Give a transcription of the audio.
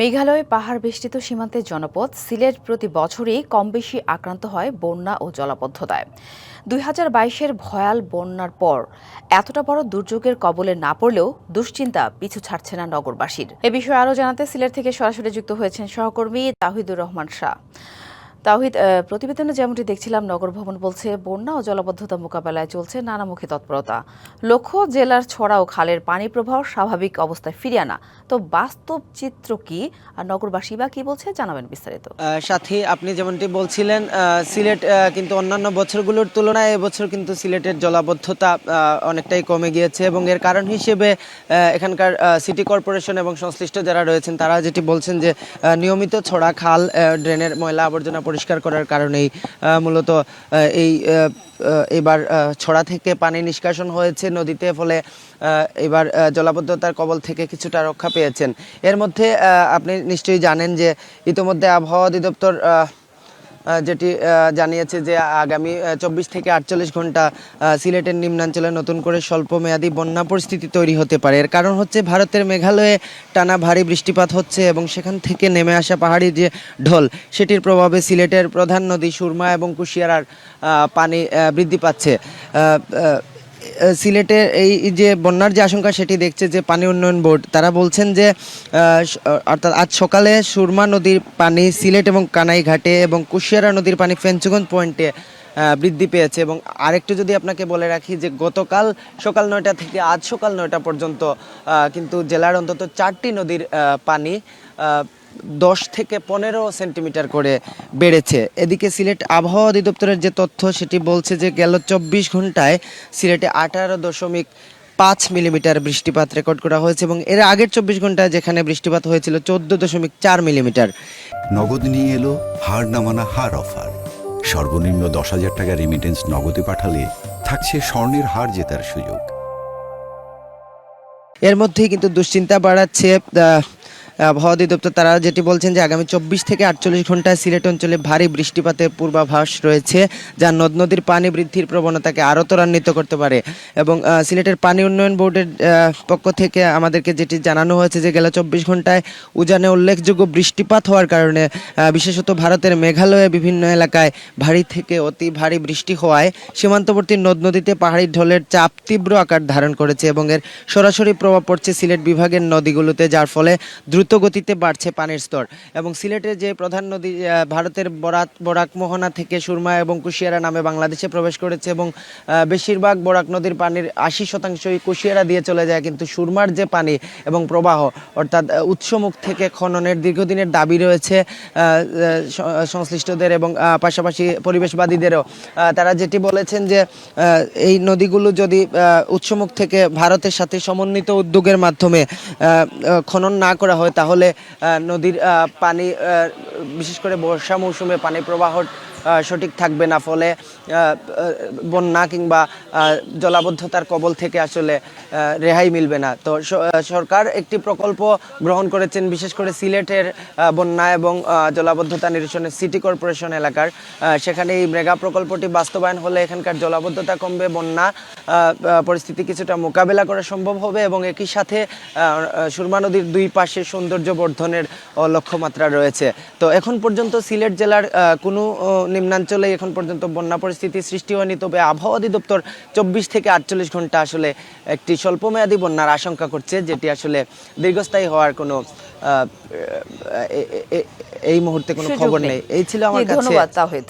মেঘালয় পাহাড় বেষ্টিত সীমান্তের জনপদ সিলেট প্রতি বছরই কম বেশি আক্রান্ত হয় বন্যা ও জলাবদ্ধতায়। 2022-এর ভয়াল বন্যার পর এতটা বড় দুর্যোগের কবলে না পড়লেও দুশ্চিন্তা পিছু ছাড়ছে না নগরবাসীর। এ বিষয়ে আরও জানাতে সিলেট থেকে সরাসরি যুক্ত হয়েছেন সহকর্মী তাওহিদুর রহমান শাহ। তাওহিদ, প্রতিবেদনে যেমনটি দেখছিলাম, নগর ভবন বলছে বন্যা ও জলাবদ্ধতা মোকাবেলায় চলছে নানামুখী তৎপরতা। লক্ষ্য জেলার ছড়া ও খালের পানি প্রবাহ স্বাভাবিক অবস্থায় ফিরিয়ে আনা। তো বাস্তব চিত্র কি আর নগরবাসী বা কি বলছে, জানাবেন বিস্তারিত। সাথী, আপনি যেমনটি বলছিলেন, সিলেট কিন্তু অন্যান্য বছরগুলোর তুলনায় এবছর কিন্তু সিলেটের জলাবদ্ধতা অনেকটাই কমে গিয়েছে এবং এর কারণ হিসেবে এখানকার সিটি কর্পোরেশন এবং সংশ্লিষ্ট যারা রয়েছেন তারা যেটি বলছেন যে নিয়মিত ছড়া খাল ড্রেনের ময়লা আবর্জনা পরিষ্কার করার কারণেই মূলত এই এবার ছড়া থেকে পানি নিষ্কাশন হয়েছে নদীতে, ফলে এবার জলাবদ্ধতার কবল থেকে কিছুটা রক্ষা পেয়েছেন। এর মধ্যে আপনি নিশ্চয়ই জানেন যে ইতোমধ্যে আবহাওয়া অধিদপ্তর যেটি জানিয়েছে যে আগামী 24 থেকে 48 ঘন্টা সিলেটের নিম্নাঞ্চলে নতুন করে স্বল্পমেয়াদী বন্যা পরিস্থিতি তৈরি হতে পারে। এর কারণ হচ্ছে ভারতের মেঘালয়ে টানা ভারী বৃষ্টিপাত হচ্ছে এবং সেখান থেকে নেমে আসা পাহাড়ি যে ঢল, সেটির প্রভাবে সিলেটের প্রধান নদী সুরমা এবং কুশিয়ারার পানি বৃদ্ধি পাচ্ছে। সিলেটের এই যে বন্যার যে আশঙ্কা সেটি দেখছে যে পানি উন্নয়ন বোর্ড, তারা বলছেন যে অর্থাৎ আজ সকালে সুরমা নদীর পানি সিলেট এবং কানাইঘাটে এবং কুশিয়ারা নদীর পানি ফেঞ্চুগঞ্জ পয়েন্টে বৃদ্ধি পেয়েছে। এবং আরেকটু যদি আপনাকে বলে রাখি যে গতকাল সকাল 9টা থেকে আজ সকাল 9টা পর্যন্ত কিন্তু জেলার অন্তত 4টি নদীর পানি 10 থেকে 15 সেন্টিমিটার করে বেড়েছে। এদিকে সিলেট আবহাওয়া অধিদপ্তরের যে তথ্য সেটি বলছে যে গেল 24 ঘন্টায় সিলেটে 18.5 মিলিমিটার বৃষ্টিপাত রেকর্ড করা হয়েছে এবং এর আগের 24 ঘন্টায় যেখানে বৃষ্টিপাত হয়েছিল 14.4 মিলিমিটার। নগদ নিয়ে এলো হার নামানা হার অফার। সর্বনিম্ন 10,000 টাকা রেমিটেন্স নগদে পাঠালে থাকছে স্বর্ণের হার জেতার সুযোগ। এর মধ্যেই কিন্তু দুশ্চিন্তা বাড়াচ্ছে আবহাওয়া অধিদপ্তর, তারা যেটি বলছেন যে আগামী 24 থেকে 48 ঘন্টায় সিলেট অঞ্চলে ভারী বৃষ্টিপাতের পূর্বাভাস রয়েছে, যা নদ নদীর পানি বৃদ্ধির প্রবণতাকে আরও ত্বরান্বিত করতে পারে। এবং সিলেটের পানি উন্নয়ন বোর্ডের পক্ষ থেকে আমাদেরকে যেটি জানানো হয়েছে যে গেল 24 ঘন্টায় উজানে উল্লেখযোগ্য বৃষ্টিপাত হওয়ার কারণে বিশেষত ভারতের মেঘালয়ে বিভিন্ন এলাকায় ভারী থেকে অতি ভারী বৃষ্টি হওয়ায় সীমান্তবর্তী নদ নদীতে পাহাড়ি ঢলের চাপ তীব্র আকার ধারণ করেছে এবং এর সরাসরি প্রভাব পড়ছে সিলেট বিভাগের নদীগুলোতে, যার ফলে দ্রুত গতিতে বাড়ছে পানির স্তর। এবং সিলেটের যে প্রধান নদী ভারতের বরাক মোহনা থেকে সুরমা এবং কুশিয়ারা নামে বাংলাদেশে প্রবেশ করেছে এবং বেশিরভাগ বরাক নদীর পানির 80%ই কুশিয়ারা দিয়ে চলে যায়, কিন্তু সুরমার যে পানি এবং প্রবাহ অর্থাৎ উৎসমুখ থেকে খননের দীর্ঘদিনের দাবি রয়েছে সংশ্লিষ্টদের এবং পাশাপাশি পরিবেশবাদীদেরও। তারা যেটি বলেছেন যে এই নদীগুলো যদি উৎসমুখ থেকে ভারতের সাথে সমন্বিত উদ্যোগের মাধ্যমে খনন না করা হয় তাহলে নদীর পানি বিশেষ করে বর্ষা মৌসুমে পানি প্রবাহ সঠিক থাকবে না, ফলে বন্যা কিংবা জলাবদ্ধতার কবল থেকে আসলে রেহাই মিলবে না। তো সরকার একটি প্রকল্প গ্রহণ করেছেন বিশেষ করে সিলেটের বন্যা এবং জলাবদ্ধতা নিরসনে সিটি কর্পোরেশন এলাকার। সেখানে এই মেগা প্রকল্পটি বাস্তবায়ন হলে এখানকার জলাবদ্ধতা কমবে, বন্যা পরিস্থিতি কিছুটা মোকাবেলা করা সম্ভব হবে এবং একই সাথে সুরমা নদীর দুই পাশে সৌন্দর্য বর্ধনের লক্ষ্যমাত্রা রয়েছে। তো এখন পর্যন্ত সিলেট জেলার কোনো নিম্নাঞ্চলে এখন পর্যন্ত বন্যা পরিস্থিতি সৃষ্টি হয়নি, তবে আবহাওয়া অধিদপ্তর 24 থেকে 48 ঘন্টা আসলে একটি স্বল্পমেয়াদী বন্যার আশঙ্কা করছে, যেটি আসলে দীর্ঘস্থায়ী হওয়ার কোনো এই মুহূর্তে কোনো খবর নেই। এই ছিল আমার কাছে। ধন্যবাদ তাওহিদ।